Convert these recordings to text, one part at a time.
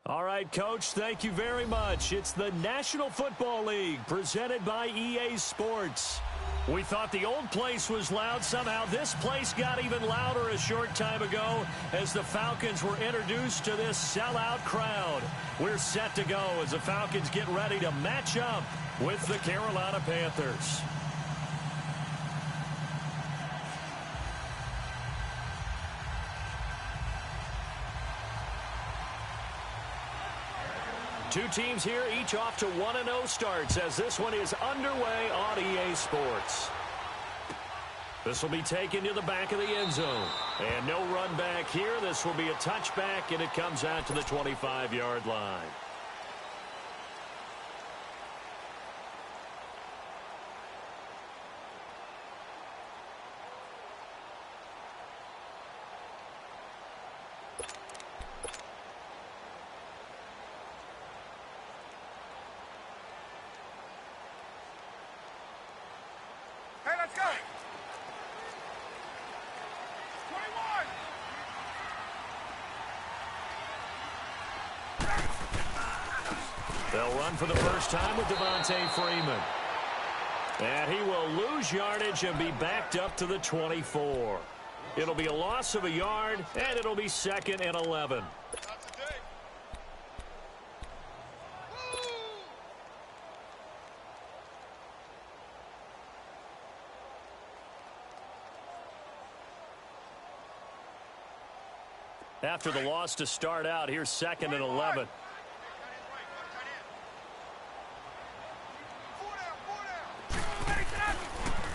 All right, Coach, thank you very much. It's the National Football League presented by EA Sports. We thought the old place was loud. Somehow this place got even louder a short time ago as the Falcons were introduced to this sellout crowd. We're set to go as the Falcons get ready to match up with the Carolina Panthers. Two teams here, each off to 1-0 starts as this one is underway on EA Sports. This will be taken to the back of the end zone. And no run back here. This will be a touchback, and it comes out to the 25-yard line. Let's go. 21. They'll run for the first time with Devontae Freeman. And he will lose yardage and be backed up to the 24. It'll be a loss of a yard, and it'll be 2nd and 11. After the loss to start out, here's 2nd and 11.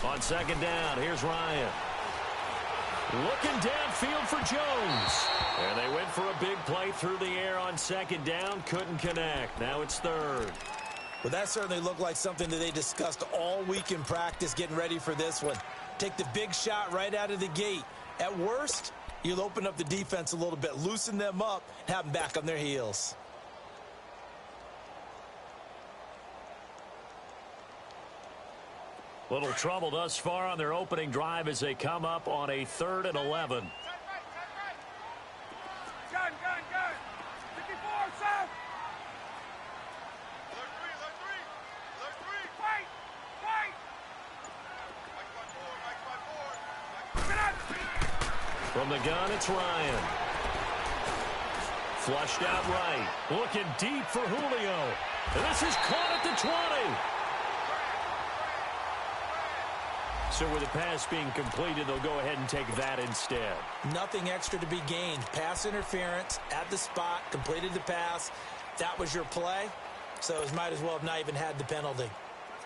On 2nd down, here's Ryan. Looking downfield for Jones. And they went for a big play through the air on 2nd down. Couldn't connect. Now it's 3rd. Well, that certainly looked like something that they discussed all week in practice getting ready for this one. Take the big shot right out of the gate. At worst, you'll open up the defense a little bit, loosen them up, and have them back on their heels. Little trouble thus far on their opening drive as they come up on a 3rd and 11. Gun. 54, south. From the gun, it's Ryan. Flushed out right. Looking deep for Julio. And this is caught at the 20. So with the pass being completed, they'll go ahead and take that instead. Nothing extra to be gained. Pass interference at the spot, completed the pass. That was your play, so it might as well have not even had the penalty.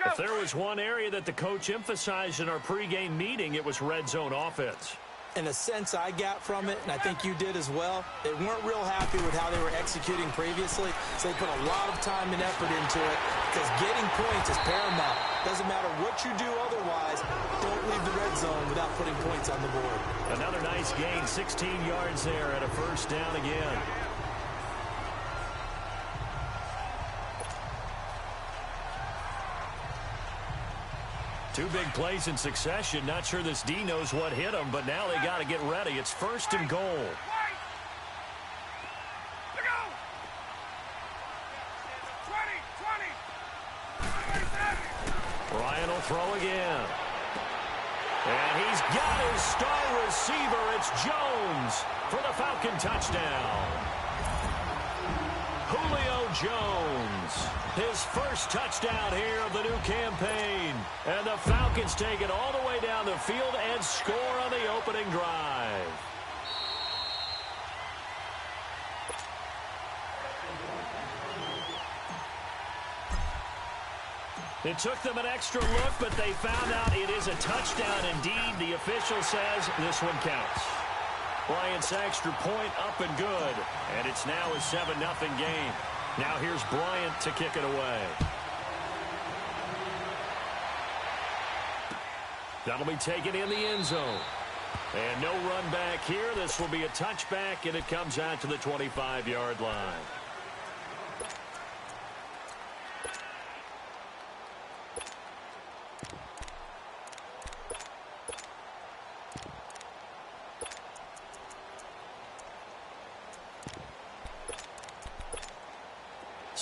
If there was one area that the coach emphasized in our pregame meeting, it was red zone offense. And the sense I got from it, and I think you did as well, they weren't real happy with how they were executing previously, so they put a lot of time and effort into it because getting points is paramount. Doesn't matter what you do otherwise, don't leave the red zone without putting points on the board. Another nice gain, 16 yards there at a 1st down again. Two big plays in succession. Not sure this D knows what hit him, but now they got to get ready. It's 1st and goal. Ryan will throw again. And he's got his star receiver. It's Jones for the Falcon touchdown. Julio Jones, his first touchdown here of the new campaign. And the Falcons take it all the way down the field and score on the opening drive. It took them an extra look, but they found out it is a touchdown indeed. The official says this one counts. Bryant's extra point up and good. And it's now a 7-0 game. Now here's Bryant to kick it away. That'll be taken in the end zone. And no run back here. This will be a touchback, and it comes out to the 25-yard line.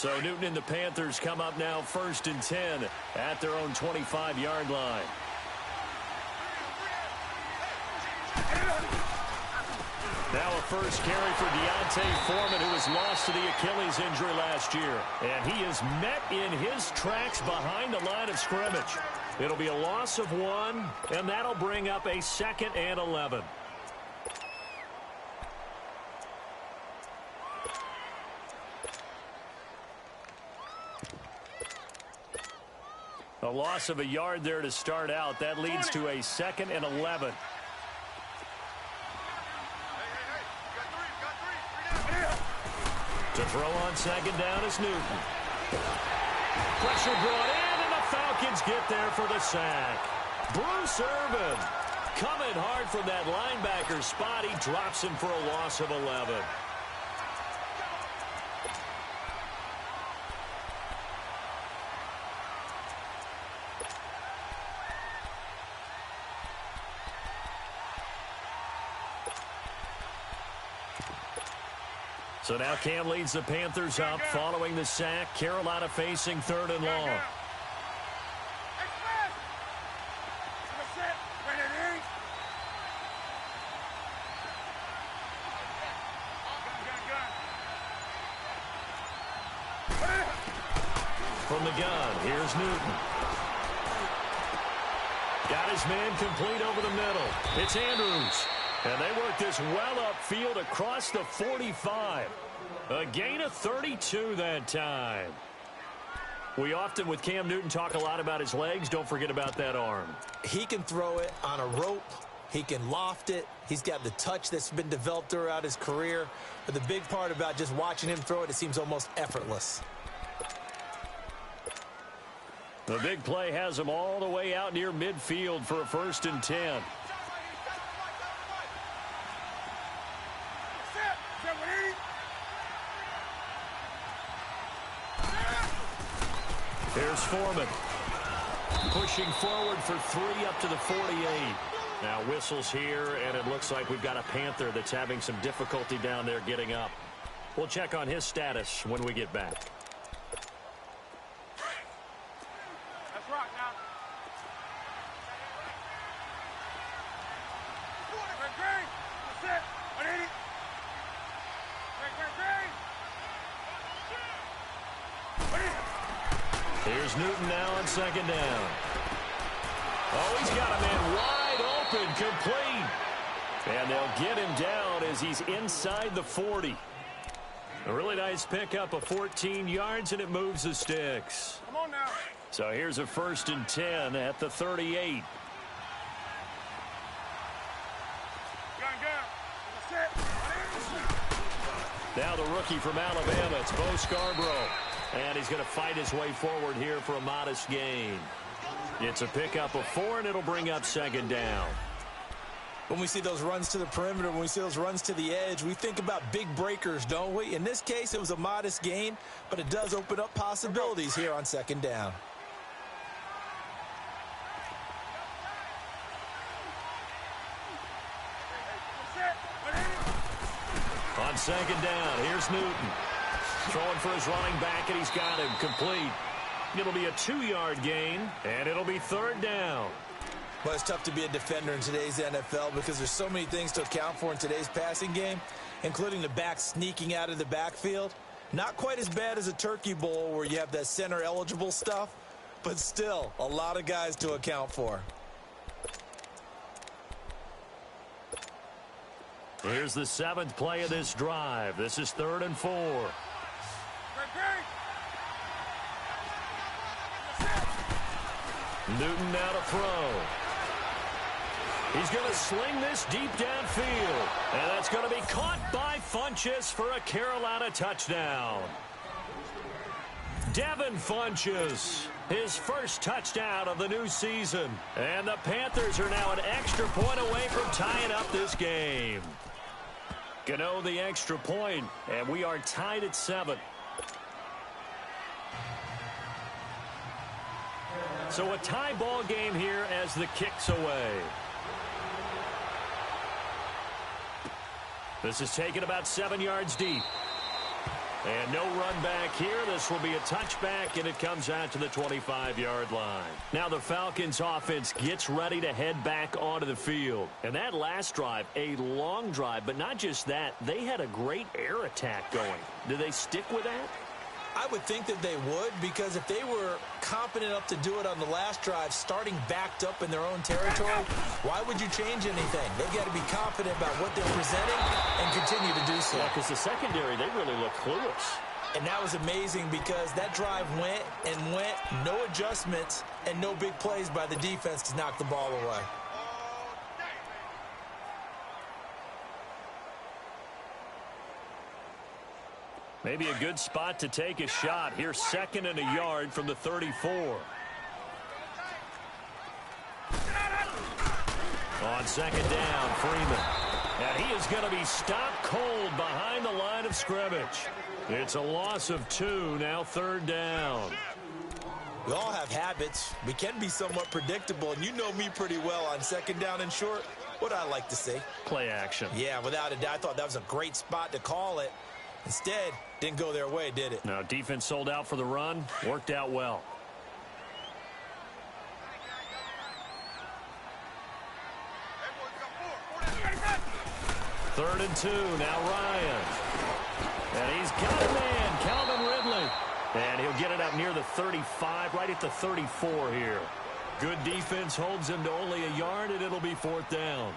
So Newton and the Panthers come up now 1st and 10 at their own 25-yard line. Now a first carry for Deontay Foreman, who was lost to the Achilles injury last year. And he is met in his tracks behind the line of scrimmage. It'll be a loss of 1, and that'll bring up a 2nd and 11. A loss of a yard there to start out. That leads to a 2nd and 11. To throw on 2nd down is Newton. Pressure brought in, and the Falcons get there for the sack. Bruce Irvin coming hard from that linebacker spot. He drops him for a loss of 11. So now Cam leads the Panthers up following the sack. Carolina facing 3rd and long. From the gun, here's Newton. Got his man complete over the middle. It's Andrews. And they work this well upfield across the 45. A gain of 32 that time. We often, with Cam Newton, talk a lot about his legs. Don't forget about that arm. He can throw it on a rope. He can loft it. He's got the touch that's been developed throughout his career. But the big part about just watching him throw it, it seems almost effortless. The big play has him all the way out near midfield for a 1st and 10. Here's Foreman. Pushing forward for 3 up to the 48. Now whistles here, and it looks like we've got a Panther that's having some difficulty down there getting up. We'll check on his status when we get back. Let's rock now. Great. That's it. 180. Great. Here's Newton now on 2nd down. Oh, he's got a man wide open, complete. And they'll get him down as he's inside the 40. A really nice pickup of 14 yards, and it moves the sticks. Come on now. So here's a 1st and 10 at the 38. Gun. That's it. Now the rookie from Alabama, it's Bo Scarborough. And he's going to fight his way forward here for a modest gain. It's a pickup of 4, and it'll bring up 2nd down. When we see those runs to the perimeter, when we see those runs to the edge, we think about big breakers, don't we? In this case, it was a modest gain, but it does open up possibilities here on 2nd down. On 2nd down, here's Newton. Throwing for his running back, and he's got him complete. It'll be a 2-yard gain, and it'll be 3rd down. Well, it's tough to be a defender in today's NFL because there's so many things to account for in today's passing game, including the back sneaking out of the backfield. Not quite as bad as a turkey bowl where you have that center-eligible stuff, but still a lot of guys to account for. Here's the 7th play of this drive. This is 3rd and 4. Newton now to throw. He's going to sling this deep downfield. And that's going to be caught by Funchess for a Carolina touchdown. Devin Funchess, his first touchdown of the new season. And the Panthers are now an extra point away from tying up this game. Gano the extra point, and we are tied at 7. So a tie ball game here as the kick's away. This is taken about 7 yards deep. And no run back here. This will be a touchback, and it comes out to the 25-yard line. Now the Falcons offense gets ready to head back onto the field. And that last drive, a long drive, but not just that. They had a great air attack going. Do they stick with that? I would think that they would, because if they were confident enough to do it on the last drive, starting backed up in their own territory, why would you change anything? They've got to be confident about what they're presenting and continue to do so. Yeah, because the secondary, they really look clueless. And that was amazing because that drive went and went, no adjustments, and no big plays by the defense to knock the ball away. Maybe a good spot to take a shot. Here's 2nd and a yard from the 34. On 2nd down, Freeman. And he is going to be stopped cold behind the line of scrimmage. It's a loss of 2, now 3rd down. We all have habits. We can be somewhat predictable, and you know me pretty well on 2nd down and short. What I like to see? Play action. Yeah, without a doubt. I thought that was a great spot to call it. Instead, didn't go their way, did it? No, defense sold out for the run. Worked out well. Third and 2. Now Ryan. And he's got a man, Calvin Ridley. And he'll get it up near the 35, right at the 34 here. Good defense holds him to only a yard, and it'll be 4th down.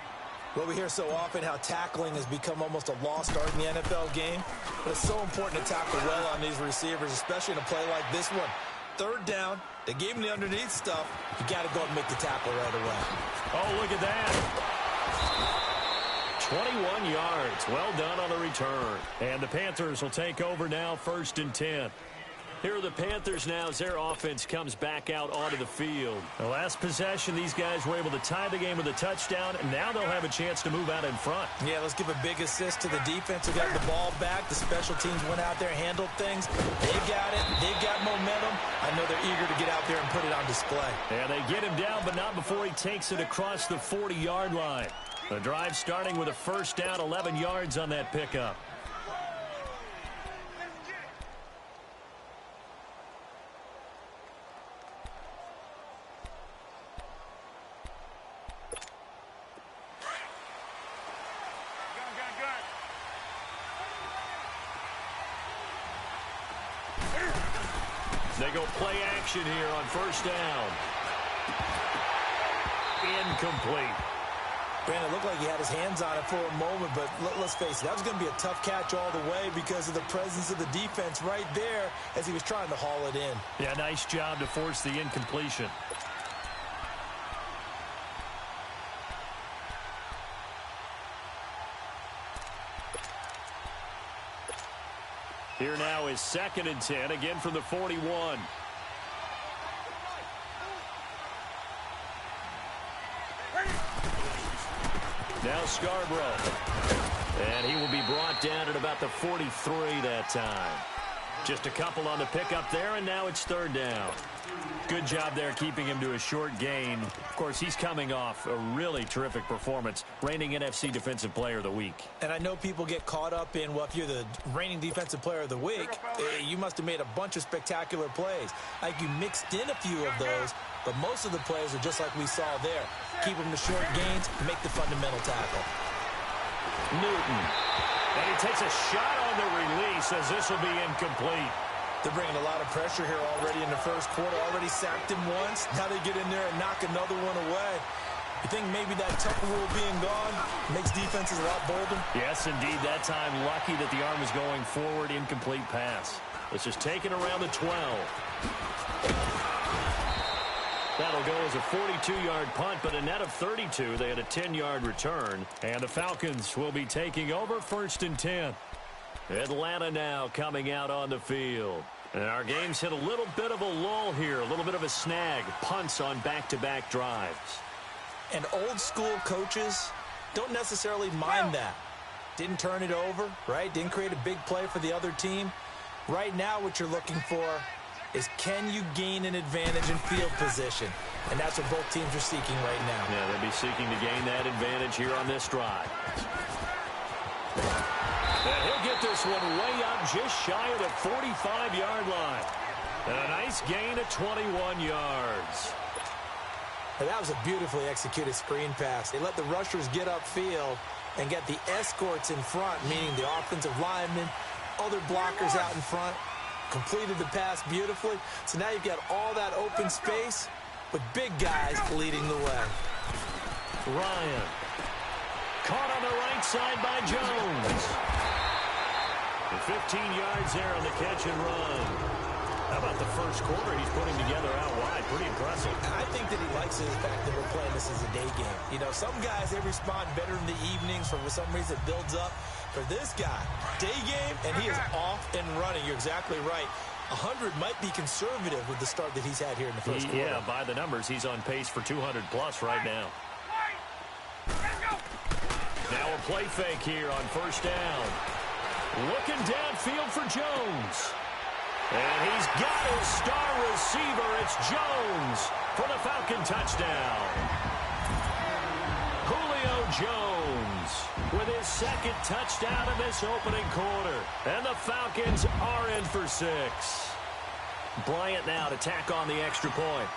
Well, we hear so often how tackling has become almost a lost art in the NFL game. But it's so important to tackle well on these receivers, especially in a play like this one. 3rd down, they gave him the underneath stuff. You got to go and make the tackle right away. Oh, look at that. 21 yards. Well done on the return. And the Panthers will take over now, 1st and 10. Here are the Panthers now as their offense comes back out onto the field. The last possession, these guys were able to tie the game with a touchdown, and now they'll have a chance to move out in front. Yeah, let's give a big assist to the defense who got the ball back. The special teams went out there, handled things. They got it. They've got momentum. I know they're eager to get out there and put it on display. Yeah, they get him down, but not before he takes it across the 40-yard line. The drive starting with a 1st down, 11 yards on that pickup. They go play action here on 1st down. Incomplete. Brandon, it looked like he had his hands on it for a moment, but let's face it, that was going to be a tough catch all the way because of the presence of the defense right there as he was trying to haul it in. Yeah, nice job to force the incompletion. Here now is 2nd and 10, again from the 41. Now Scarborough. And he will be brought down at about the 43 that time. Just a couple on the pickup there, and now it's 3rd down. Good job there keeping him to a short gain. Of course, he's coming off a really terrific performance, reigning NFC Defensive Player of the Week. And I know people get caught up in, well, if you're the reigning Defensive Player of the Week, you must have made a bunch of spectacular plays. Like you mixed in a few of those, but most of the plays are just like we saw there. Keep them to short gains, make the fundamental tackle. Newton. And he takes a shot on the release as this will be incomplete. They're bringing a lot of pressure here already in the 1st quarter. Already sacked him once. Now they get in there and knock another one away. You think maybe that Tucker rule being gone makes defenses a lot bolder? Yes, indeed. That time lucky that the arm was going forward. Incomplete pass. It's just taken around the 12. That'll go as a 42-yard punt, but a net of 32. They had a 10-yard return. And the Falcons will be taking over 1st and 10. Atlanta now coming out on the field. And our game's hit a little bit of a lull here, a little bit of a snag. Punts on back-to-back drives. And old-school coaches don't necessarily mind that. Didn't turn it over, right? Didn't create a big play for the other team. Right now what you're looking for is can you gain an advantage in field position? And that's what both teams are seeking right now. Yeah, they'll be seeking to gain that advantage here on this drive. And he'll get this one way up just shy of the 45-yard line. And a nice gain of 21 yards. And that was a beautifully executed screen pass. They let the rushers get upfield and get the escorts in front, meaning the offensive linemen, other blockers out in front, completed the pass beautifully. So now you've got all that open space with big guys leading the way. Ryan. Caught on the right side by Jones. And 15 yards there on the catch and run. How about the first quarter he's putting together out wide? Pretty impressive. I think that he likes the fact that we're playing this as a day game. You know, some guys, they respond better in the evenings. For some reason, it builds up. For this guy, day game, and he is off and running. You're exactly right. 100 might be conservative with the start that he's had here in the first quarter. Yeah, by the numbers, he's on pace for 200-plus right now. Now a play fake here on first down. Looking downfield for Jones. And he's got his star receiver. It's Jones for the Falcon touchdown. Julio Jones with his second touchdown in this opening quarter. And the Falcons are in for 6. Bryant now to tack on the extra point.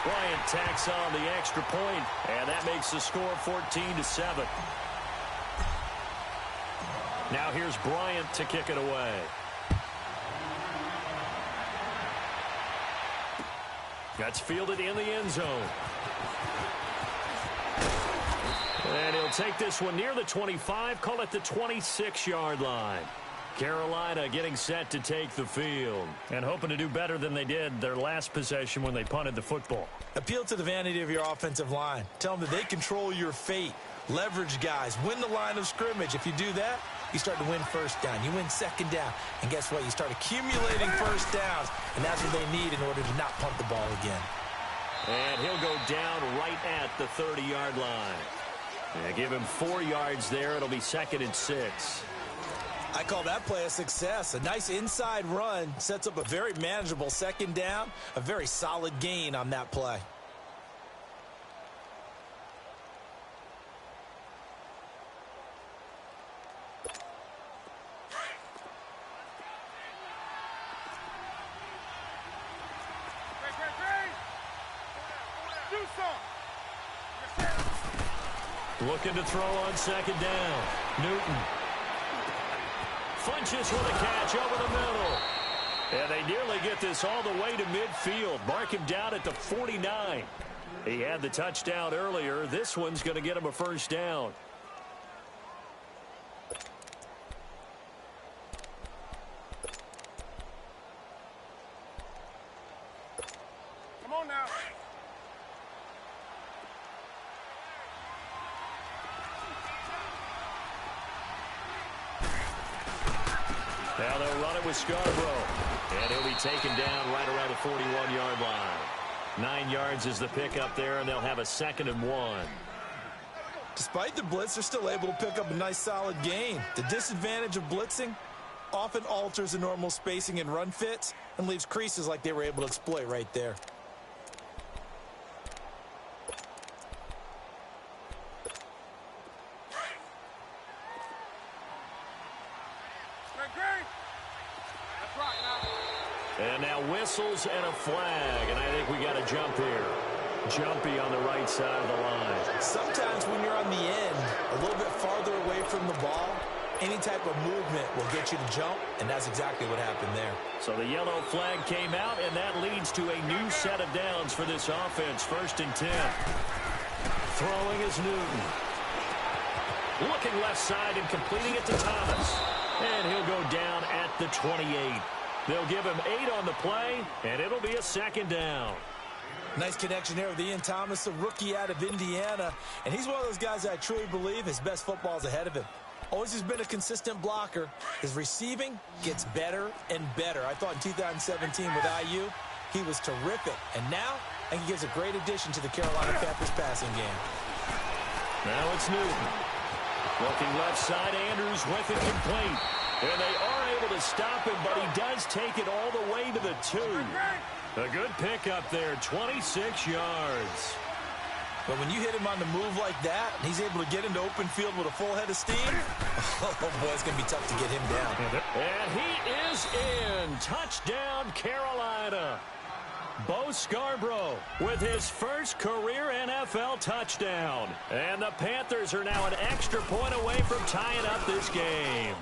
Bryant tacks on the extra point, and that makes the score 14-7. Now here's Bryant to kick it away. That's fielded in the end zone. And he'll take this one near the 25, call it the 26-yard line. Carolina getting set to take the field and hoping to do better than they did their last possession when they punted the football. Appeal to the vanity of your offensive line. Tell them that they control your fate. Leverage guys. Win the line of scrimmage. If you do that, you start to win first down. You win second down. And guess what? You start accumulating first downs. And that's what they need in order to not punt the ball again. And he'll go down right at the 30-yard line. And give him 4 yards there. It'll be 2nd and 6. I call that play a success. A nice inside run sets up a very manageable second down. A very solid gain on that play. Looking to throw on second down. Newton. Funches with a catch over the middle. And they nearly get this all the way to midfield. Mark him down at the 49. He had the touchdown earlier. This one's going to get him a first down. Come on now. Now they'll run it with Scarborough. And he'll be taken down right around the 41-yard line. 9 yards is the pickup there, and they'll have a 2nd and 1. Despite the blitz, they're still able to pick up a nice solid gain. The disadvantage of blitzing often alters the normal spacing and run fits and leaves creases like they were able to exploit right there. And now whistles and a flag, and I think we got a jump here. Jumpy on the right side of the line. Sometimes when you're on the end, a little bit farther away from the ball, any type of movement will get you to jump, and that's exactly what happened there. So the yellow flag came out, and that leads to a new set of downs for this offense. 1st and 10. Throwing is Newton. Looking left side and completing it to Thomas. And he'll go down at the 28. They'll give him 8 on the play, and it'll be a 2nd down. Nice connection there with Ian Thomas, a rookie out of Indiana. And he's one of those guys that I truly believe his best football is ahead of him. Always has been a consistent blocker. His receiving gets better and better. I thought in 2017 with IU, he was terrific. And now, I think he gives a great addition to the Carolina Panthers passing game. Now it's Newton. Looking left side, Andrews with it complete. And they are able to stop him, but he does take it all the way to the 2. A good pickup there, 26 yards. But when you hit him on the move like that, and he's able to get into open field with a full head of steam, oh, boy, it's going to be tough to get him down. And he is in. Touchdown, Carolina. Bo Scarborough with his first career NFL touchdown. And the Panthers are now an extra point away from tying up this game.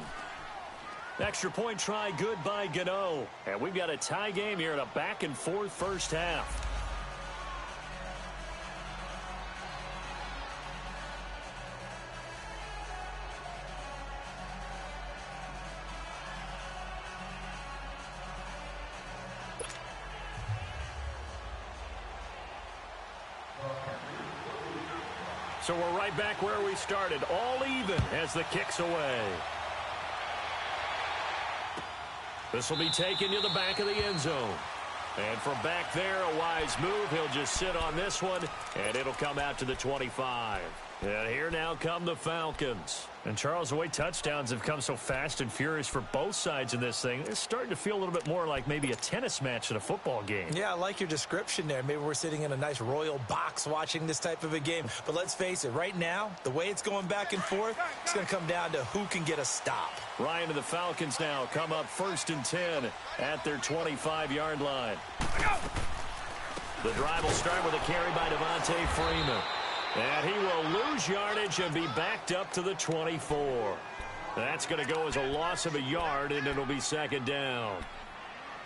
Extra point try good by Gano. And we've got a tie game here in a back-and-forth first half. So we're right back where we started, all even as the kick's away. This will be taken to the back of the end zone. And from back there, a wise move. He'll just sit on this one, and it'll come out to the 25. And here now come the Falcons. And, Charles, the way touchdowns have come so fast and furious for both sides in this thing, it's starting to feel a little bit more like maybe a tennis match in a football game. Yeah, I like your description there. Maybe we're sitting in a nice royal box watching this type of a game. But let's face it, right now, the way it's going back and forth, it's going to come down to who can get a stop. Ryan and the Falcons now come up 1st and 10 at their 25-yard line. The drive will start with a carry by Devontae Freeman. And he will lose yardage and be backed up to the 24. That's going to go as a loss of a yard, and it'll be 2nd down.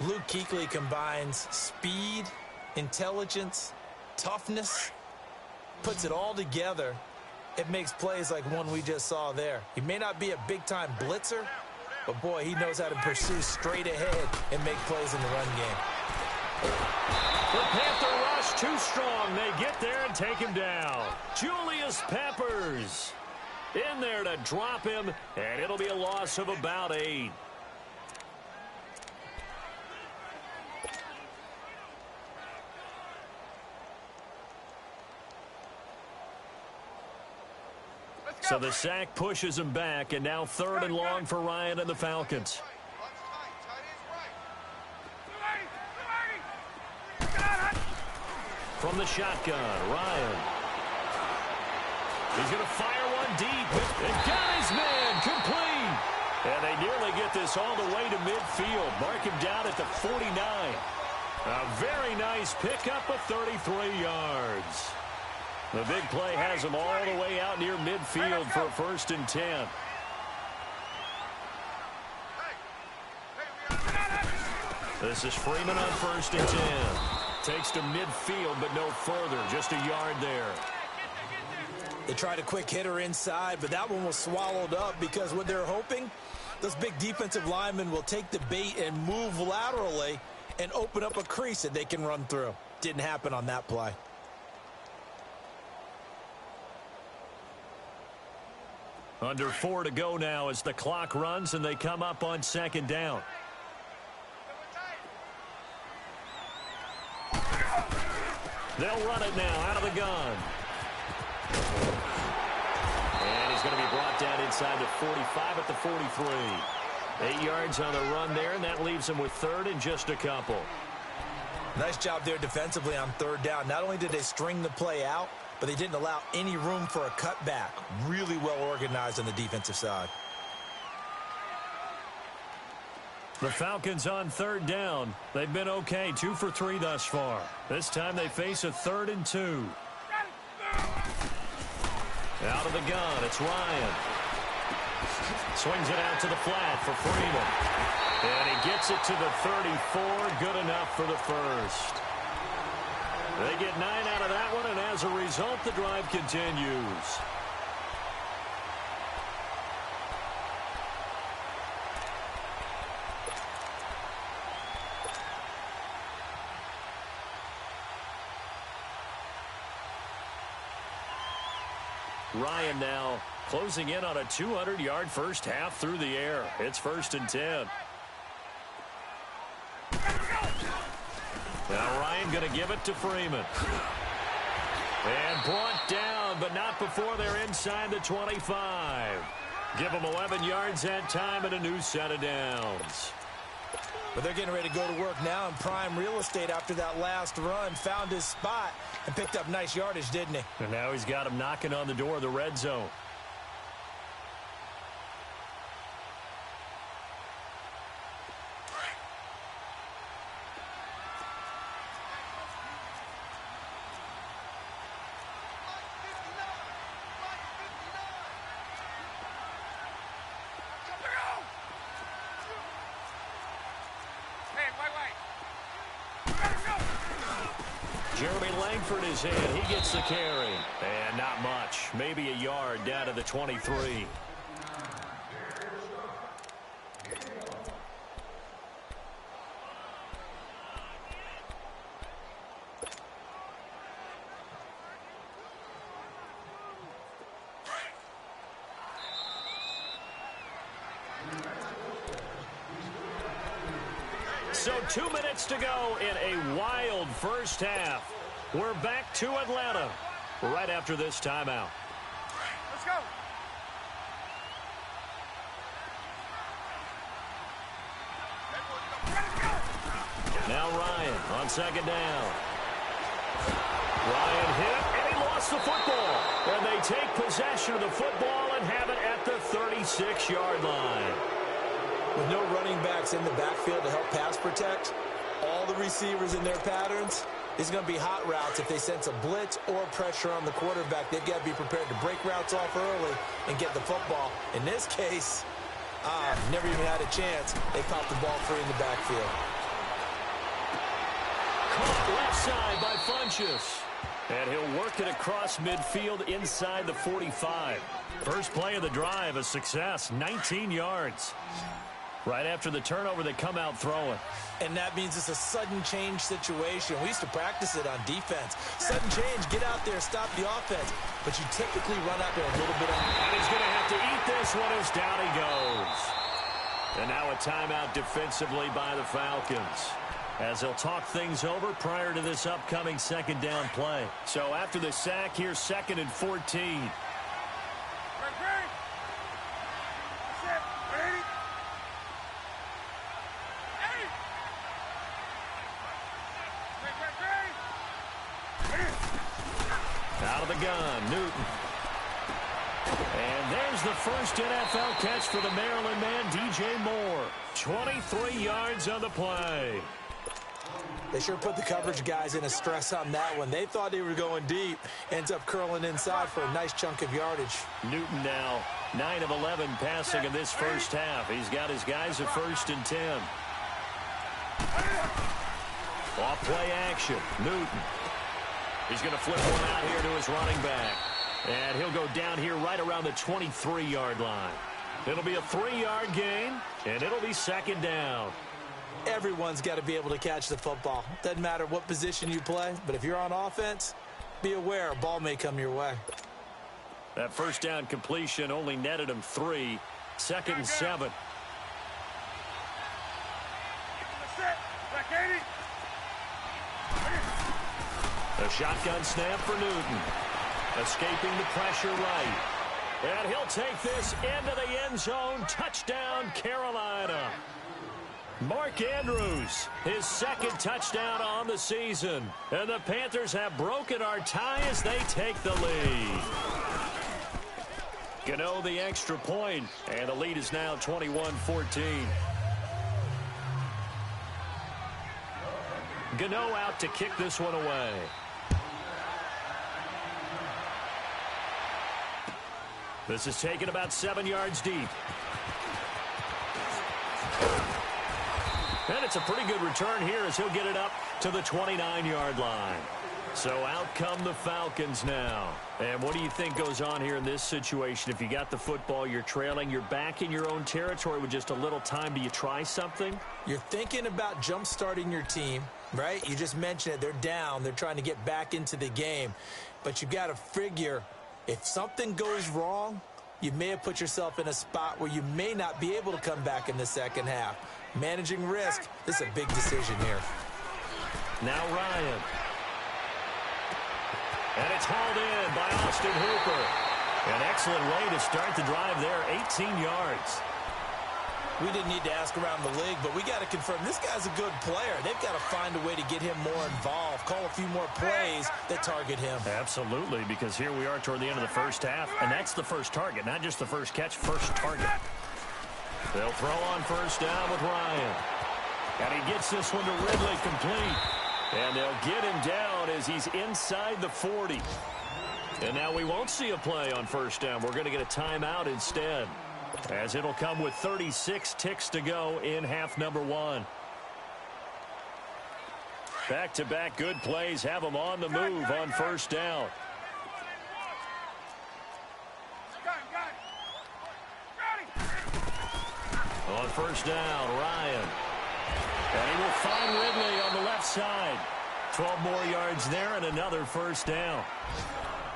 Luke Kuechly combines speed, intelligence, toughness, puts it all together. It makes plays like one we just saw there. He may not be a big-time blitzer, but, boy, he knows how to pursue straight ahead and make plays in the run game. The Panther rush too strong. They get there and take him down. Julius Peppers in there to drop him, and it'll be a loss of about 8. So the sack pushes him back, and now 3rd and long for Ryan and the Falcons. From the shotgun, Ryan. He's going to fire one deep. And got his man complete. And they nearly get this all the way to midfield. Mark him down at the 49. A very nice pickup of 33 yards. The big play has him all the way out near midfield for 1st and 10. This is Freeman on 1st and 10. Takes to midfield, but no further. Just a yard there. They tried a quick hitter inside, but that one was swallowed up because what they're hoping, those big defensive linemen will take the bait and move laterally and open up a crease that they can run through. Didn't happen on that play. Under 4 to go now as the clock runs and they come up on 2nd down. They'll run it now out of the gun. And he's going to be brought down inside the 45 at the 43. 8 yards on the run there, and that leaves him with 3rd and just a couple. Nice job there defensively on 3rd down. Not only did they string the play out, but they didn't allow any room for a cutback. Really well organized on the defensive side. The Falcons on 3rd down. They've been okay, 2 for 3 thus far. This time they face a 3rd and 2. Out of the gun, it's Ryan. Swings it out to the flat for Freeman. And he gets it to the 34, good enough for the 1st. They get 9 out of that one, and as a result, the drive continues. Ryan now closing in on a 200-yard first half through the air. It's 1st and 10. Now Ryan going to give it to Freeman. And brought down, but not before they're inside the 25. Give them 11 yards that time and a new set of downs. But they're getting ready to go to work now in prime real estate after that last run. Found his spot and picked up nice yardage, didn't he? And now he's got him knocking on the door of the red zone. Jeremy Langford is in. He gets the carry. And not much. Maybe a yard down to the 23. So 2 minutes to go in a wild first half. We're back to Atlanta right after this timeout. Let's go. Now Ryan on second down. Ryan hit, and he lost the football. And they take possession of the football and have it at the 36-yard line. With no running backs in the backfield to help pass protect, all the receivers in their patterns, it's going to be hot routes. If they sense a blitz or pressure on the quarterback, they've got to be prepared to break routes off early and get the football. In this case, never even had a chance. They popped the ball free in the backfield. Caught left side by Funchess. And he'll work it across midfield inside the 45. First play of the drive, a success, 19 yards. Right after the turnover, they come out throwing. And that means it's a sudden change situation. We used to practice it on defense. Sudden change, get out there, stop the offense. But you typically run out there a little bit on. And he's going to have to eat this one as down he goes. And now a timeout defensively by the Falcons, as they'll talk things over prior to this upcoming second down play. So after the sack, here's 2nd and 14. Out of the gun, Newton. And there's the first NFL catch for the Maryland man, DJ Moore. 23 yards on the play. They sure put the coverage guys in a stress on that one. They thought they were going deep. Ends up curling inside for a nice chunk of yardage. Newton now 9 of 11 passing in this first half. He's got his guys at 1st and 10. Off play action, Newton. He's going to flip one out here to his running back. And he'll go down here right around the 23-yard line. It'll be a 3-yard gain, and it'll be 2nd down. Everyone's got to be able to catch the football. Doesn't matter what position you play, but if you're on offense, be aware a ball may come your way. That first down completion only netted him 3. 2nd and 7. A shotgun snap for Newton. Escaping the pressure right. And he'll take this into the end zone. Touchdown, Carolina. Mark Andrews, his 2nd touchdown on the season. And the Panthers have broken our tie as they take the lead. Gano the extra point, and the lead is now 21-14. Gano out to kick this one away. This is taken about 7 yards deep. And it's a pretty good return here as he'll get it up to the 29-yard line. So out come the Falcons now. And what do you think goes on here in this situation? If you got the football, you're trailing, you're back in your own territory with just a little time. Do you try something? You're thinking about jump-starting your team, right? You just mentioned it. They're down. They're trying to get back into the game. But you've got to figure, if something goes wrong, you may have put yourself in a spot where you may not be able to come back in the second half. Managing risk, this is a big decision here. Now Ryan. And it's hauled in by Austin Hooper. An excellent way to start the drive there, 18 yards. We didn't need to ask around the league, but we got to confirm this guy's a good player. They've got to find a way to get him more involved, call a few more plays that target him. Absolutely, because here we are toward the end of the first half, and that's the first target, not just the first catch, first target. They'll throw on first down with Ryan. And he gets this one to Ridley complete. And they'll get him down as he's inside the 40. And now we won't see a play on first down. We're going to get a timeout instead, as it'll come with 36 ticks to go in half number 1. Back-to-back good plays have them on the move on first down. On first down, Ryan. And he will find Ridley on the left side. 12 more yards there and another first down.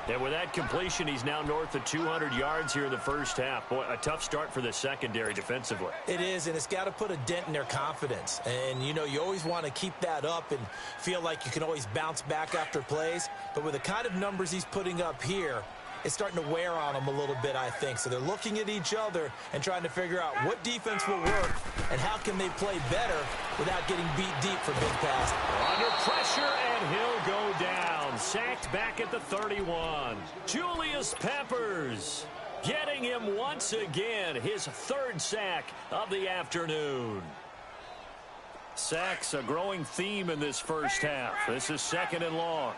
And with that completion, he's now north of 200 yards here in the first half. Boy, a tough start for the secondary defensively. It is, and it's got to put a dent in their confidence. And, you know, you always want to keep that up and feel like you can always bounce back after plays. But with the kind of numbers he's putting up here, it's starting to wear on them a little bit, I think. So they're looking at each other and trying to figure out what defense will work and how can they play better without getting beat deep for big pass. Under pressure, and he'll go down. Sacked back at the 31. Julius Peppers getting him once again, his 3rd sack of the afternoon. Sacks a growing theme in this first half. This is 2nd and long.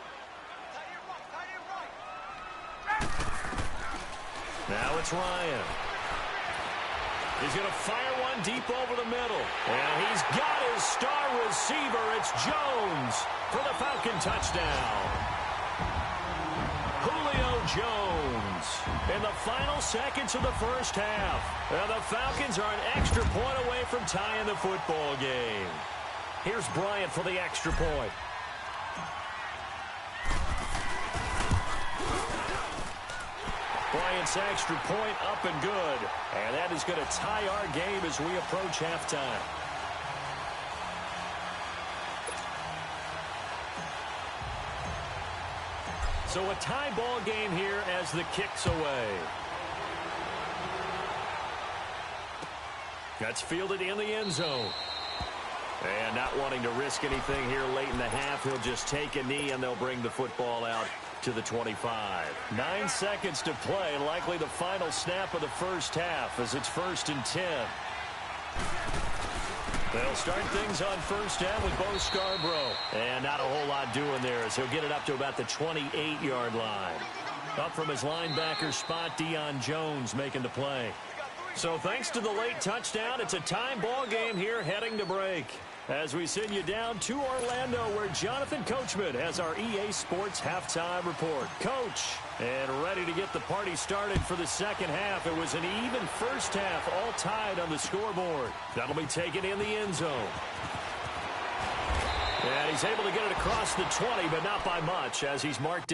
Now it's Ryan. He's going to fire one deep over the middle. And he's got his star receiver. It's Jones for the Falcon touchdown. Julio Jones in the final seconds of the first half. And the Falcons are an extra point away from tying the football game. Here's Bryant for the extra point. Bryant's extra point up and good. And that is going to tie our game as we approach halftime. So a tie ball game here as the kick's away. That's fielded in the end zone. And not wanting to risk anything here late in the half, he'll just take a knee and they'll bring the football out to the 25. 9 seconds to play, likely the final snap of the first half as it's 1st and 10. They'll start things on first down with Bo Scarborough. And not a whole lot doing there as he'll get it up to about the 28-yard line. Up from his linebacker spot, Deion Jones making the play. So thanks to the late touchdown, it's a time ball game here heading to break. As we send you down to Orlando, where Jonathan Coachman has our EA Sports halftime report. Coach, and ready to get the party started for the second half. It was an even first half, all tied on the scoreboard. That'll be taken in the end zone. And he's able to get it across the 20, but not by much as he's marked.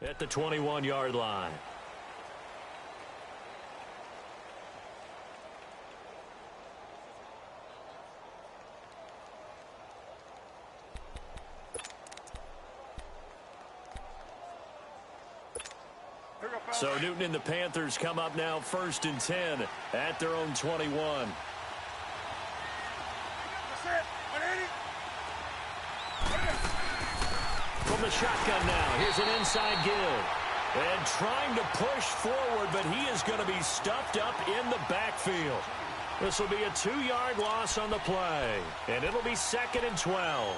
At the 21-yard line. So Newton and the Panthers come up now 1st and 10 at their own 21. From the shotgun now, here's an inside give. And trying to push forward, but he is going to be stuffed up in the backfield. This will be a 2-yard loss on the play, and it'll be 2nd and 12.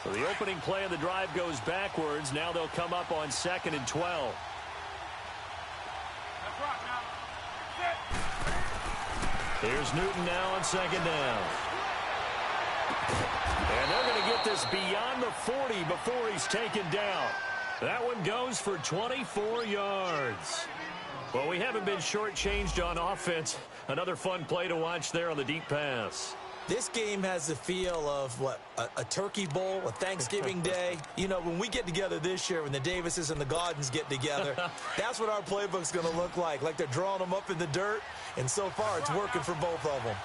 So the opening play of the drive goes backwards. Now they'll come up on 2nd and 12. Here's Newton now on 2nd down. And they're going to get this beyond the 40 before he's taken down. That one goes for 24 yards. Well, we haven't been shortchanged on offense. Another fun play to watch there on the deep pass. This game has the feel of, what, a turkey bowl, a Thanksgiving day. You know, when we get together this year, when the Davises and the Gaudens get together, that's what our playbook's going to look like they're drawing them up in the dirt, and so far it's working for both of them.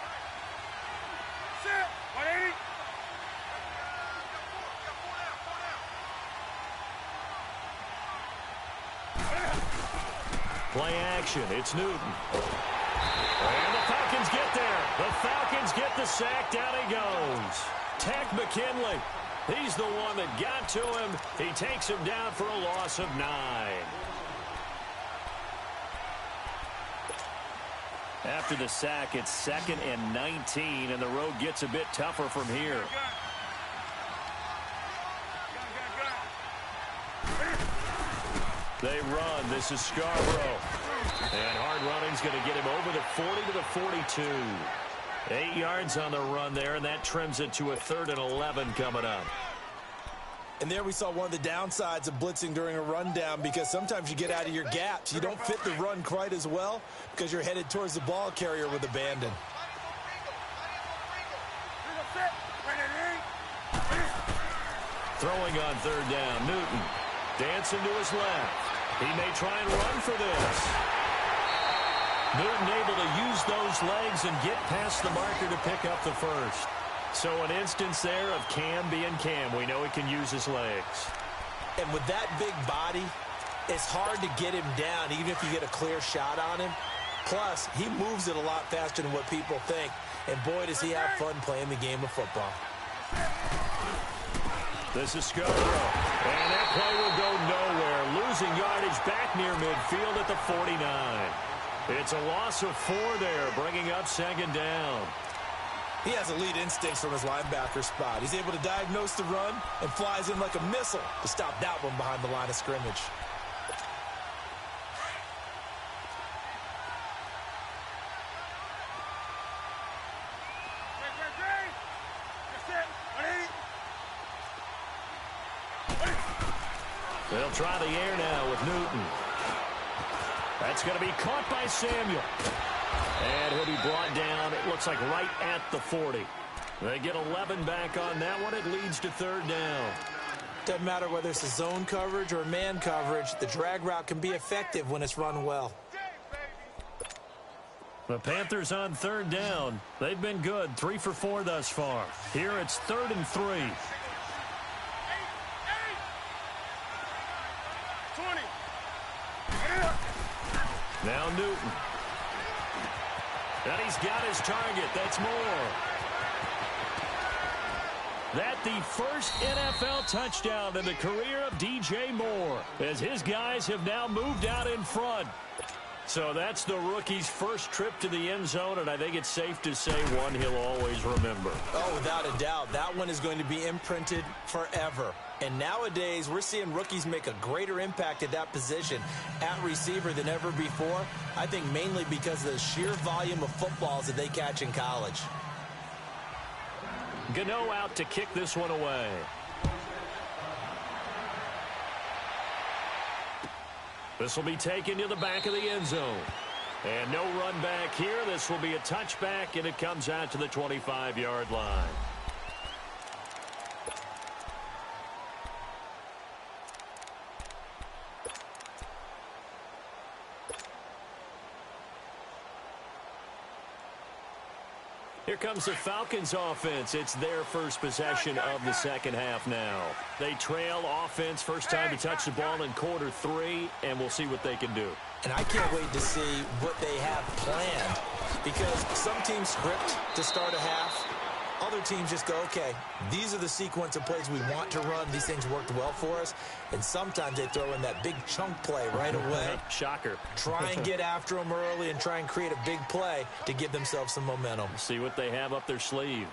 Play action, it's Newton. And the Falcons get there. The Falcons get the sack. Down he goes. Tech McKinley. He's the one that got to him. He takes him down for a loss of 9. After the sack, it's 2nd and 19, and the road gets a bit tougher from here. They run. This is Scarborough. And hard running's going to get him over the 40 to the 42. 8 yards on the run there, and that trims it to a 3rd and 11 coming up. And there we saw one of the downsides of blitzing during a rundown, because sometimes you get out of your gaps. You don't fit the run quite as well because you're headed towards the ball carrier with abandon. Throwing on 3rd down, Newton. Dancing to his left. He may try and run for this. Newton able to use those legs and get past the marker to pick up the first. So an instance there of Cam being Cam. We know he can use his legs. And with that big body, it's hard to get him down even if you get a clear shot on him. Plus, he moves it a lot faster than what people think. And boy, does he have fun playing the game of football. This is Scarborough. And that play will go nowhere. Losing yardage back near midfield at the 49. It's a loss of 4 there, bringing up 2nd down. He has elite instincts from his linebacker spot. He's able to diagnose the run and flies in like a missile to stop that one behind the line of scrimmage. They'll try the air now with Newton. That's going to be caught by Samuel. And he'll be brought down, it looks like right at the 40. They get 11 back on that one. It leads to 3rd down. Doesn't matter whether it's a zone coverage or man coverage, the drag route can be effective when it's run well. The Panthers on 3rd down. They've been good, 3 for 4 thus far. Here it's 3rd and 3. Now Newton. And he's got his target. That's Moore. That the first NFL touchdown in the career of DJ Moore, as his guys have now moved out in front. So that's the rookie's first trip to the end zone, and I think it's safe to say one he'll always remember. Oh, without a doubt. That one is going to be imprinted forever. And nowadays, we're seeing rookies make a greater impact at that position at receiver than ever before. I think mainly because of the sheer volume of footballs that they catch in college. Gano out to kick this one away. This will be taken to the back of the end zone. And no run back here. This will be a touchback, and it comes out to the 25-yard line. Here comes the Falcons offense. It's their first possession of the second half now. They trail offense, first time to touch the ball in quarter 3, and we'll see what they can do. And I can't wait to see what they have planned, because some teams script to start a half. Other teams just go, okay, these are the sequence of plays we want to run. These things worked well for us. And sometimes they throw in that big chunk play right away. Shocker. Try and get after them early and try and create a big play to give themselves some momentum. See what they have up their sleeve.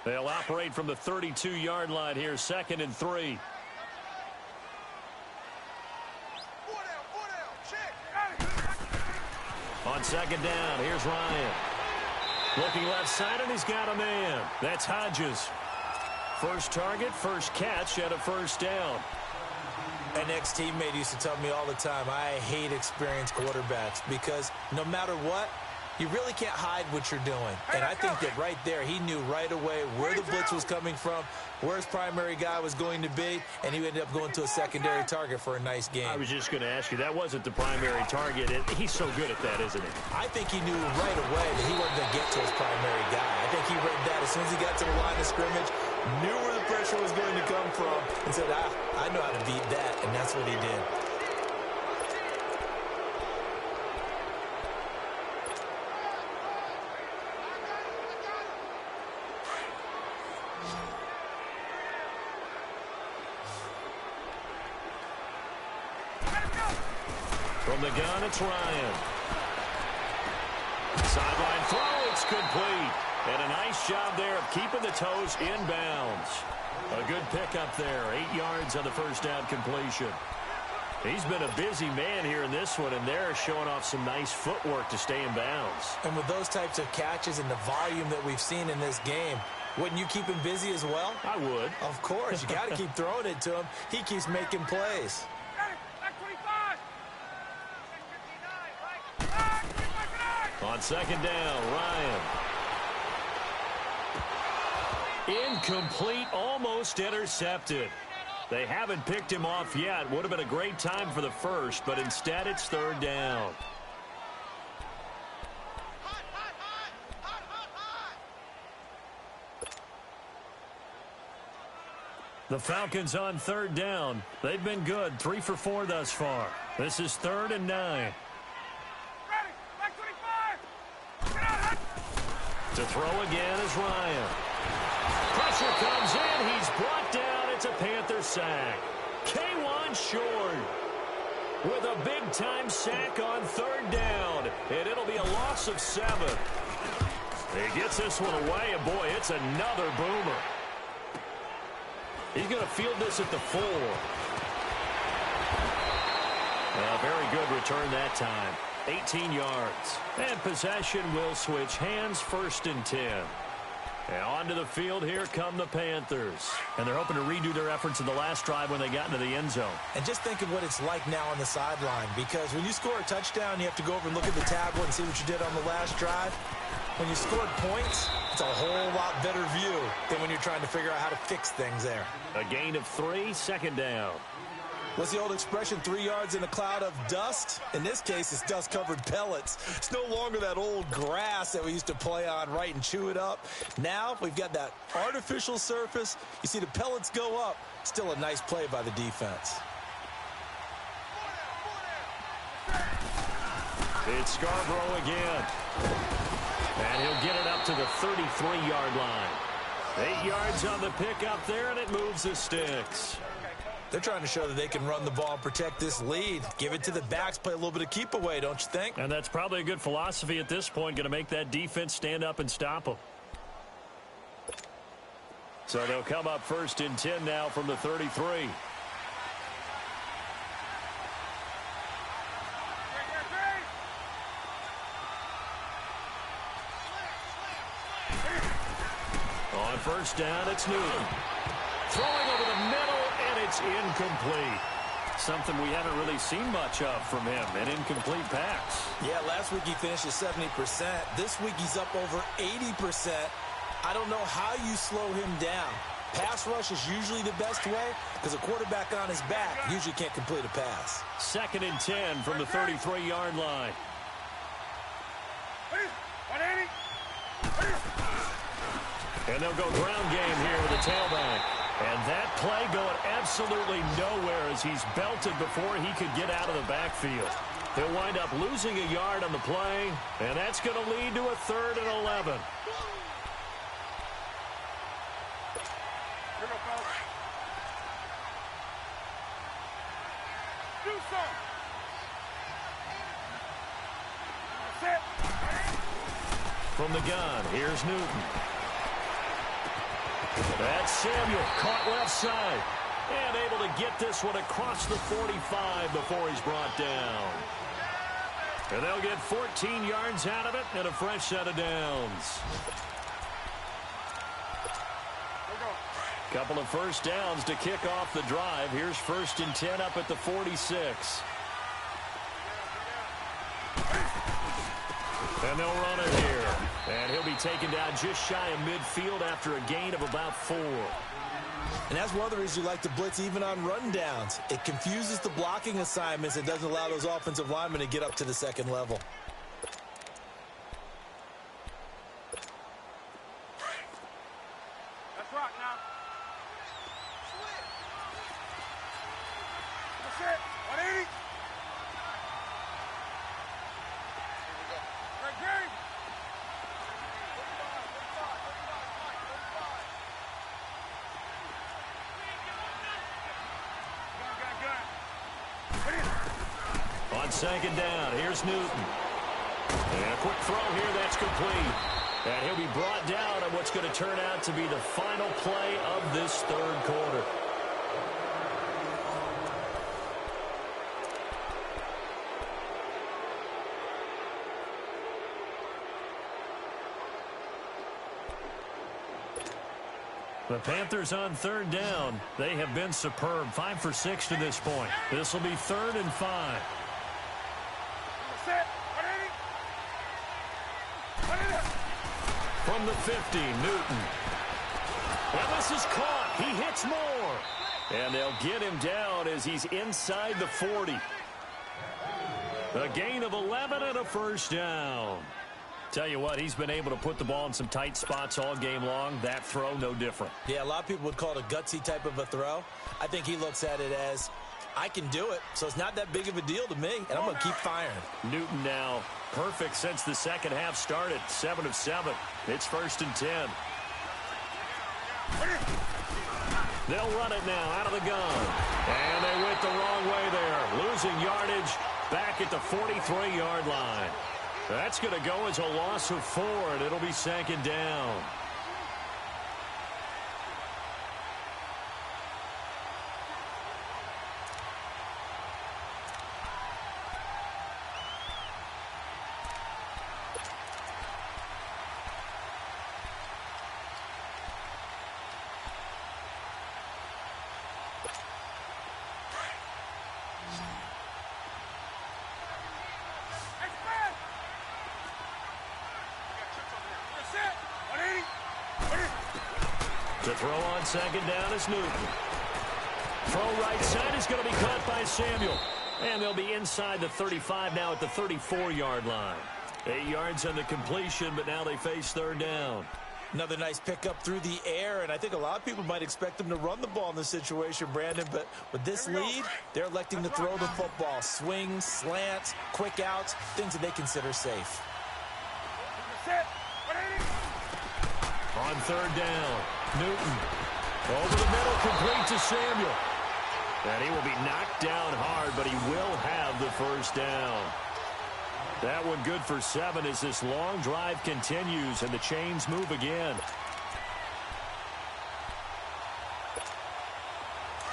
They'll operate from the 32-yard line here, 2nd and 3. On 2nd down, here's Ryan. Looking left side, and he's got a man. That's Hodges. First target, first catch, and a first down. An ex-teammate used to tell me all the time, I hate experienced quarterbacks, because no matter what, you really can't hide what you're doing. And I think that right there, he knew right away where the blitz was coming from, where his primary guy was going to be, and he ended up going to a secondary target for a nice game. I was just going to ask you, that wasn't the primary target. He's so good at that, isn't he? I think he knew right away that he wasn't going to get to his primary guy. I think he read that as soon as he got to the line of scrimmage, knew where the pressure was going to come from, and said, I know how to beat that, and that's what he did. From the gun, it's Ryan. Sideline throw, it's complete. And a nice job there of keeping the toes inbounds. A good pickup there, 8 yards on the first down completion. He's been a busy man here in this one, and they're showing off some nice footwork to stay in bounds. And with those types of catches and the volume that we've seen in this game, wouldn't you keep him busy as well? I would. Of course. You got to keep throwing it to him. He keeps making plays. On 2nd down, Ryan. Incomplete, almost intercepted. They haven't picked him off yet. Would have been a great time for the first, but instead it's 3rd down. The Falcons on 3rd down. They've been good, 3 for 4 thus far. This is 3rd and 9. To throw again is Ryan. Pressure comes in. He's brought down. It's a Panther sack. K1 short with a big-time sack on 3rd down. And it'll be a loss of 7. He gets this one away, and boy, it's another boomer. He's going to field this at the 4. A very good return that time. 18 yards. And possession will switch hands, 1st and 10. And onto the field, here come the Panthers. And they're hoping to redo their efforts in the last drive when they got into the end zone. And just think of what it's like now on the sideline, because when you score a touchdown, you have to go over and look at the tablet and see what you did on the last drive. When you scored points, it's a whole lot better view than when you're trying to figure out how to fix things there. A gain of 3, 2nd down. What's the old expression, 3 yards in a cloud of dust? In this case, it's dust-covered pellets. It's no longer that old grass that we used to play on, right, and chew it up. Now we've got that artificial surface. You see the pellets go up. Still a nice play by the defense. It's Scarborough again. And he'll get it up to the 33-yard line. 8 yards on the pickup there, and it moves the sticks. They're trying to show that they can run the ball and protect this lead. Give it to the backs, play a little bit of keep away, don't you think? And that's probably a good philosophy at this point, going to make that defense stand up and stop them. So they'll come up 1st and 10 now from the 33. On 1st down, it's Newton. Throwing over the middle, and it's incomplete. Something we haven't really seen much of from him, an incomplete pass. Yeah, last week he finished at 70%. This week he's up over 80%. I don't know how you slow him down. Pass rush is usually the best way because a quarterback on his back usually can't complete a pass. 2nd and 10 from the 33-yard line. And they'll go ground game here with the tailback. And that play going absolutely nowhere as he's belted before he could get out of the backfield. He'll wind up losing a yard on the play, and that's going to lead to a 3rd and 11. Here we go, fellas. Do something. That's it. From the gun, here's Newton. That's Samuel, caught left side. And able to get this one across the 45 before he's brought down. And they'll get 14 yards out of it and a fresh set of downs. Couple of first downs to kick off the drive. Here's 1st and 10 up at the 46. And they'll run it here. And he'll be taken down just shy of midfield after a gain of about 4. And that's one of the reasons you like to blitz even on rundowns. It confuses the blocking assignments and doesn't allow those offensive linemen to get up to the second level. Let's rock now. That's it. 180. Great game. On 2nd down, here's Newton. And a quick throw here, that's complete. And he'll be brought down on what's going to turn out to be the final play of this 3rd quarter. The Panthers on 3rd down. They have been superb. 5 for 6 to this point. This will be 3rd and 5. From the 50, Newton. And this is caught. He hits more. And they'll get him down as he's inside the 40. A gain of 11 and a first down. Tell you what, he's been able to put the ball in some tight spots all game long. That throw, no different. Yeah, a lot of people would call it a gutsy type of a throw. I think he looks at it as, I can do it, so it's not that big of a deal to me, and I'm going to keep firing. Newton now perfect since the second half started. 7 of 7. It's 1st and 10. They'll run it now out of the gun. And they went the wrong way there. Losing yardage back at the 43-yard line. That's going to go as a loss of 4, and it'll be 2nd down. To throw on 2nd down is Newton. Throw right side is going to be caught by Samuel. And they'll be inside the 35 now at the 34-yard line. 8 yards on the completion, but now they face 3rd down. Another nice pickup through the air, and I think a lot of people might expect them to run the ball in this situation, Brandon, but with this lead, they're electing to throw the football. Swings, slants, quick outs, things that they consider safe. On 3rd down, Newton. Over the middle, complete to Samuel. And he will be knocked down hard, but he will have the first down. That one good for 7 as this long drive continues and the chains move again.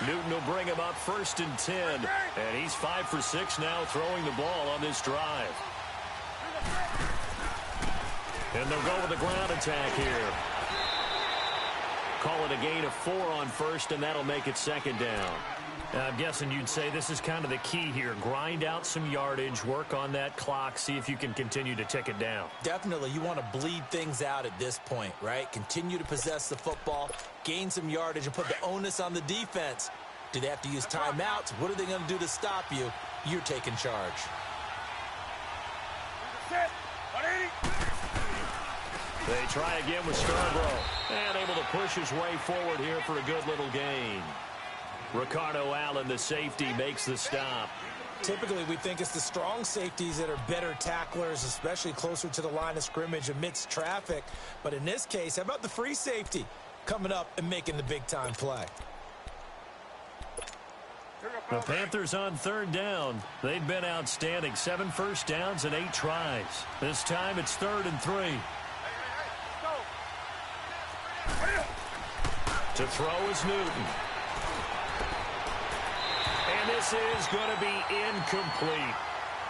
Newton will bring him up 1st and 10. And he's 5 for 6 now throwing the ball on this drive. And they'll go with the ground attack here. Call it a gain of 4 on 1st, and that'll make it 2nd down. I'm guessing you'd say this is kind of the key here. Grind out some yardage, work on that clock, see if you can continue to tick it down. Definitely. You want to bleed things out at this point, right? Continue to possess the football, gain some yardage, and put the onus on the defense. Do they have to use timeouts? What are they going to do to stop you? You're taking charge. They try again with Scarborough. And able to push his way forward here for a good little gain. Ricardo Allen, the safety, makes the stop. Typically, we think it's the strong safeties that are better tacklers, especially closer to the line of scrimmage amidst traffic. But in this case, how about the free safety coming up and making the big-time play? The Panthers on third down. They've been outstanding. 7 first downs and 8 tries. This time it's 3rd and 3. To throw is Newton. And this is going to be incomplete.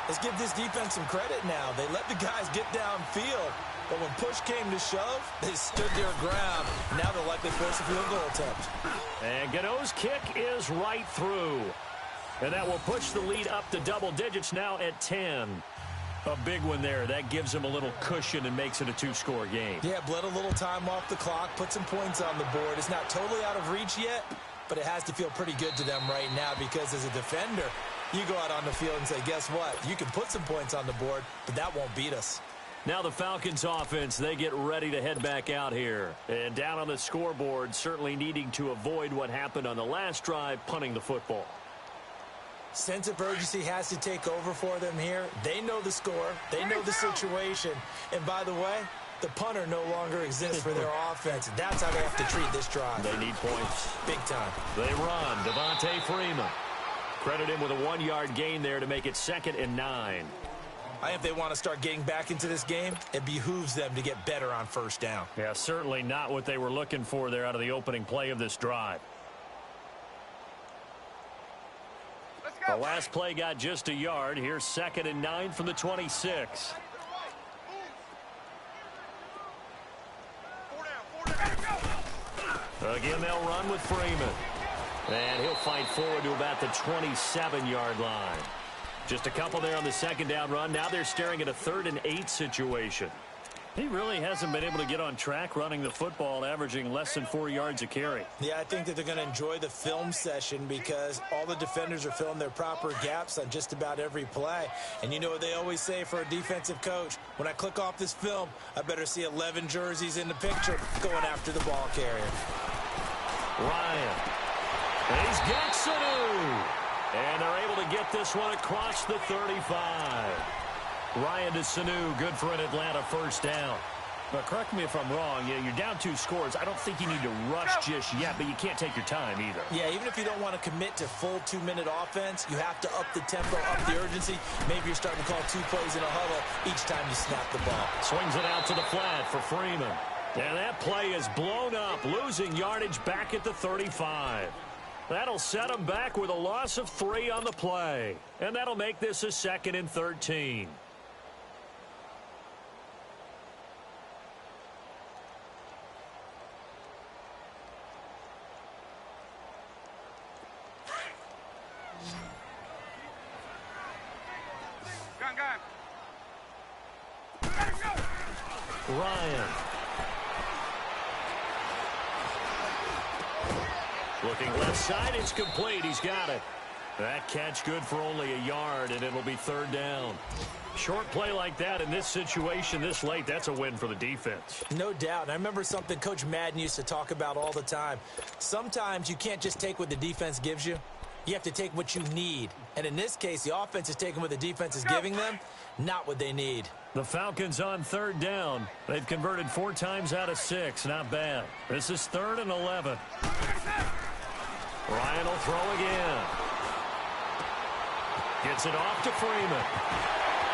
Let's give this defense some credit now. They let the guys get downfield. But when push came to shove, they stood their ground. Now they'll likely force a field goal attempt. And Gano's kick is right through. And that will push the lead up to double digits now at 10. A big one there. That gives them a little cushion and makes it a 2-score game. Yeah, bled a little time off the clock, put some points on the board. It's not totally out of reach yet, but it has to feel pretty good to them right now because as a defender, you go out on the field and say, guess what? You can put some points on the board, but that won't beat us. Now the Falcons offense, they get ready to head back out here. And down on the scoreboard, certainly needing to avoid what happened on the last drive, punting the football. Sense of urgency has to take over for them here. They know the score. They know the situation. And by the way, the punter no longer exists for their offense. That's how they have to treat this drive. They need points. Big time. They run. Devontae Freeman. Credit him with a 1-yard gain there to make it 2nd and 9. I think if they want to start getting back into this game, it behooves them to get better on first down. Yeah, certainly not what they were looking for there out of the opening play of this drive. The last play got just a yard. Here's 2nd and 9 from the 26. Again, they'll run with Freeman. And he'll fight forward to about the 27-yard line. Just a couple there on the 2nd down run. Now they're staring at a 3rd and 8 situation. He really hasn't been able to get on track running the football, averaging less than 4 yards a carry. Yeah, I think that they're going to enjoy the film session because all the defenders are filling their proper gaps on just about every play. And you know what they always say for a defensive coach? When I click off this film, I better see 11 jerseys in the picture going after the ball carrier. Ryan. He's got Sanu. And they're able to get this one across the 35. Ryan to Sanu, good for an Atlanta first down. But correct me if I'm wrong, you're down 2 scores. I don't think you need to rush just yet, but you can't take your time either. Yeah, even if you don't want to commit to full 2-minute offense, you have to up the tempo, up the urgency. Maybe you're starting to call 2 plays in a huddle each time you snap the ball. Swings it out to the flat for Freeman. And that play is blown up, losing yardage back at the 35. That'll set them back with a loss of 3 on the play. And that'll make this a 2nd and 13. Ryan. Looking left side, it's complete. He's got it. That catch good for only a yard, and it'll be 3rd down. Short play like that in this situation this late, that's a win for the defense. No doubt. I remember something Coach Madden used to talk about all the time. Sometimes you can't just take what the defense gives you. You have to take what you need. And in this case, the offense is taking what the defense is giving them, not what they need. The Falcons on 3rd down. They've converted 4 times out of 6. Not bad. This is 3rd and 11. Ryan will throw again. Gets it off to Freeman.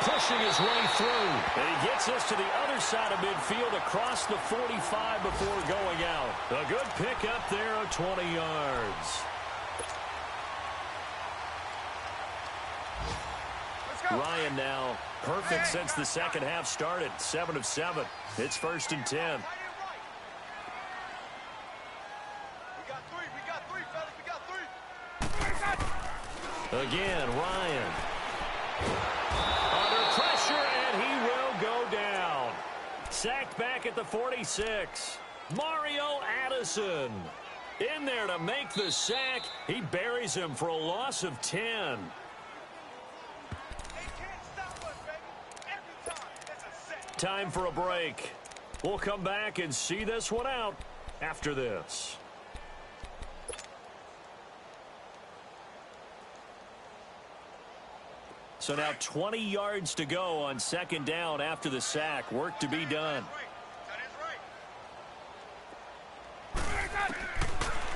Pushing his way through. And he gets us to the other side of midfield across the 45 before going out. A good pickup there of 20 yards. Ryan now perfect since the second half started. 7 of 7. It's 1st and 10. Again, Ryan. Under pressure, and he will go down. Sacked back at the 46. Mario Addison in there to make the sack. He buries him for a loss of 10. Time for a break. We'll come back and see this one out after this. So now 20 yards to go on second down after the sack. Work to be done.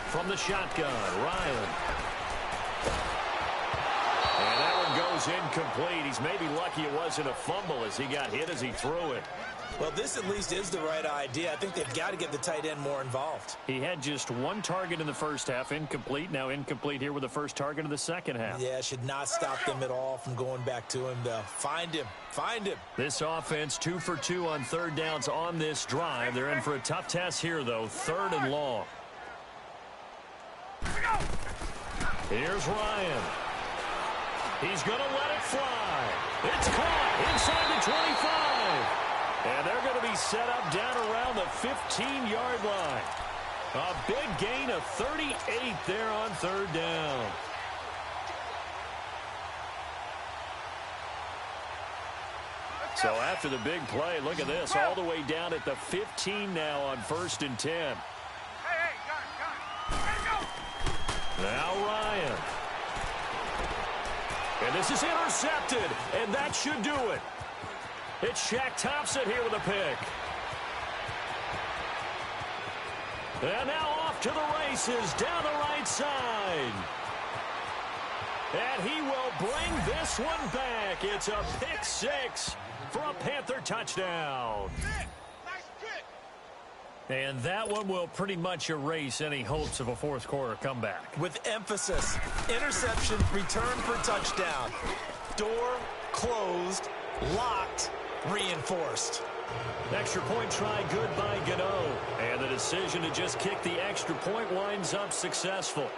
From the shotgun, Ryan. And that one goes incomplete. He's maybe lucky it wasn't a fumble as he got hit as he threw it. Well, this at least is the right idea. I think they've got to get the tight end more involved. He had just one target in the first half, incomplete. Now incomplete here with the first target of the second half. Yeah, should not stop them at all from going back to him, though. Find him. Find him. This offense 2 for 2 on third downs on this drive. They're in for a tough test here, though. 3rd and long. Here's Ryan. He's going to let it fly. It's caught inside the 25. And they're going to be set up down around the 15-yard line. A big gain of 38 there on third down. So after the big play, look at this, all the way down at the 15 now on 1st and 10. Hey, got it. Now Ryan. And this is intercepted, and that should do it. It's Shaq Thompson here with a pick. And now off to the races down the right side. And he will bring this one back. It's a pick 6 for a Panther touchdown. Nice kick. And that one will pretty much erase any hopes of a fourth quarter comeback. With emphasis, interception, return for touchdown. Door closed, locked, reinforced. Extra point try good by Gano. And the decision to just kick the extra point winds up successful.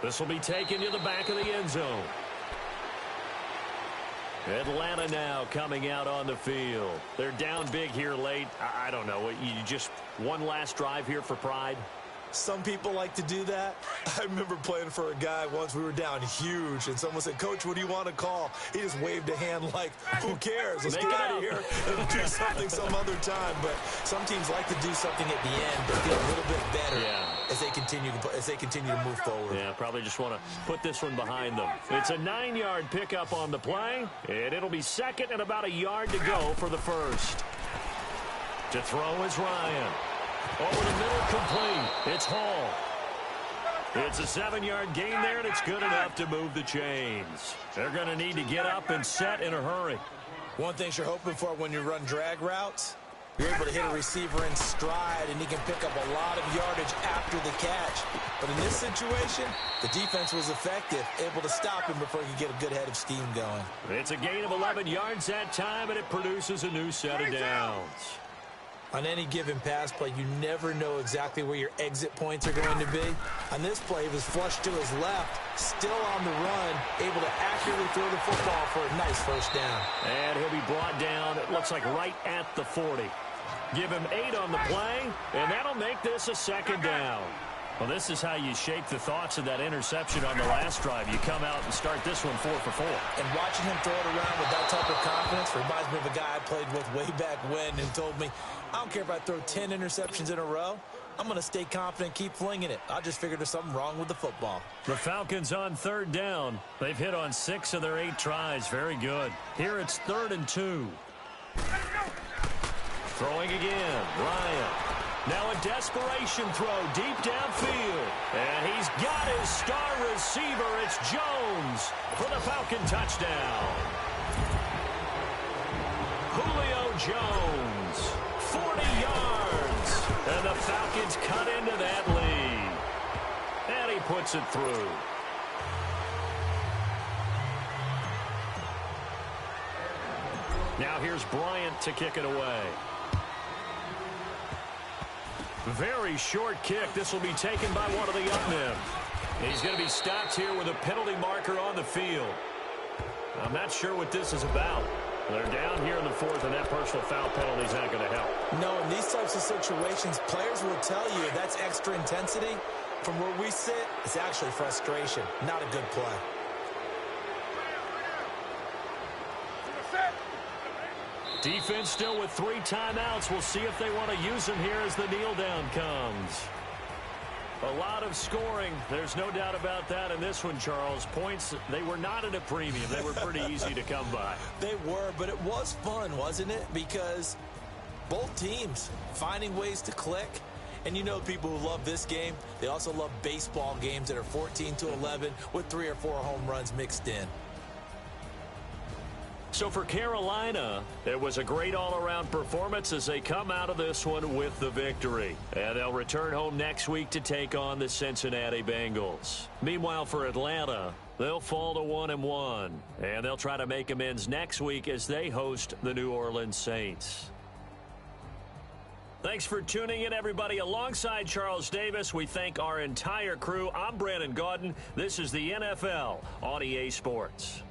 This will be taken to the back of the end zone. Atlanta now coming out on the field. They're down big here late. I don't know. You just one last drive here for pride? Some people like to do that. I remember playing for a guy once. We were down huge, and someone said, "Coach, what do you want to call?" He just waved a hand like, "Who cares? Let's get out of here and do something some other time." But some teams like to do something at the end, but feel a little bit better as they continue to move forward. Yeah, probably just want to put this one behind them. It's a 9-yard pickup on the play, and it'll be second and about a yard to go for the first. To throw is Ryan. Over the middle, complete. It's Hall. It's a 7-yard gain there, and it's good enough to move the chains. They're going to need to get up and set in a hurry. One thing you're hoping for when you run drag routes, you're able to hit a receiver in stride, and he can pick up a lot of yardage after the catch. But in this situation, the defense was effective, able to stop him before he could get a good head of steam going. It's a gain of 11 yards that time, and it produces a new set of downs. On any given pass play, you never know exactly where your exit points are going to be. On this play, he was flushed to his left, still on the run, able to accurately throw the football for a nice first down. And he'll be brought down, it looks like right at the 40. Give him 8 on the play, and that'll make this a second down. Well, this is how you shake the thoughts of that interception on the last drive. You come out and start this one 4 for 4. And watching him throw it around with that type of confidence reminds me of a guy I played with way back when and told me, I don't care if I throw 10 interceptions in a row. I'm going to stay confident, keep flinging it. I just figured there's something wrong with the football. The Falcons on third down. They've hit on 6 of their 8 tries. Very good. Here it's 3rd and 2. Throwing again. Ryan. Now a desperation throw deep downfield. And he's got his star receiver. It's Jones for the Falcon touchdown. Julio Jones, 40 yards. And the Falcons cut into that lead. And he puts it through. Now here's Bryant to kick it away. Very short kick. This will be taken by one of the young men. He's going to be stopped here with a penalty marker on the field. I'm not sure what this is about. They're down here in the 4th, and that personal foul penalty is not going to help. No, in these types of situations, players will tell you that's extra intensity. From where we sit, it's actually frustration, not a good play. Defense still with 3 timeouts. We'll see if they want to use them here as the kneel down comes. A lot of scoring. There's no doubt about that in this one, Charles. Points, they were not at a premium. They were pretty easy to come by. They were, but it was fun, wasn't it? Because both teams finding ways to click. And you know people who love this game, they also love baseball games that are 14-11 with 3 or 4 home runs mixed in. So for Carolina, it was a great all-around performance as they come out of this one with the victory. And they'll return home next week to take on the Cincinnati Bengals. Meanwhile, for Atlanta, they'll fall to 1-1. And they'll try to make amends next week as they host the New Orleans Saints. Thanks for tuning in, everybody. Alongside Charles Davis, we thank our entire crew. I'm Brandon Gaudin. This is the NFL on EA Sports.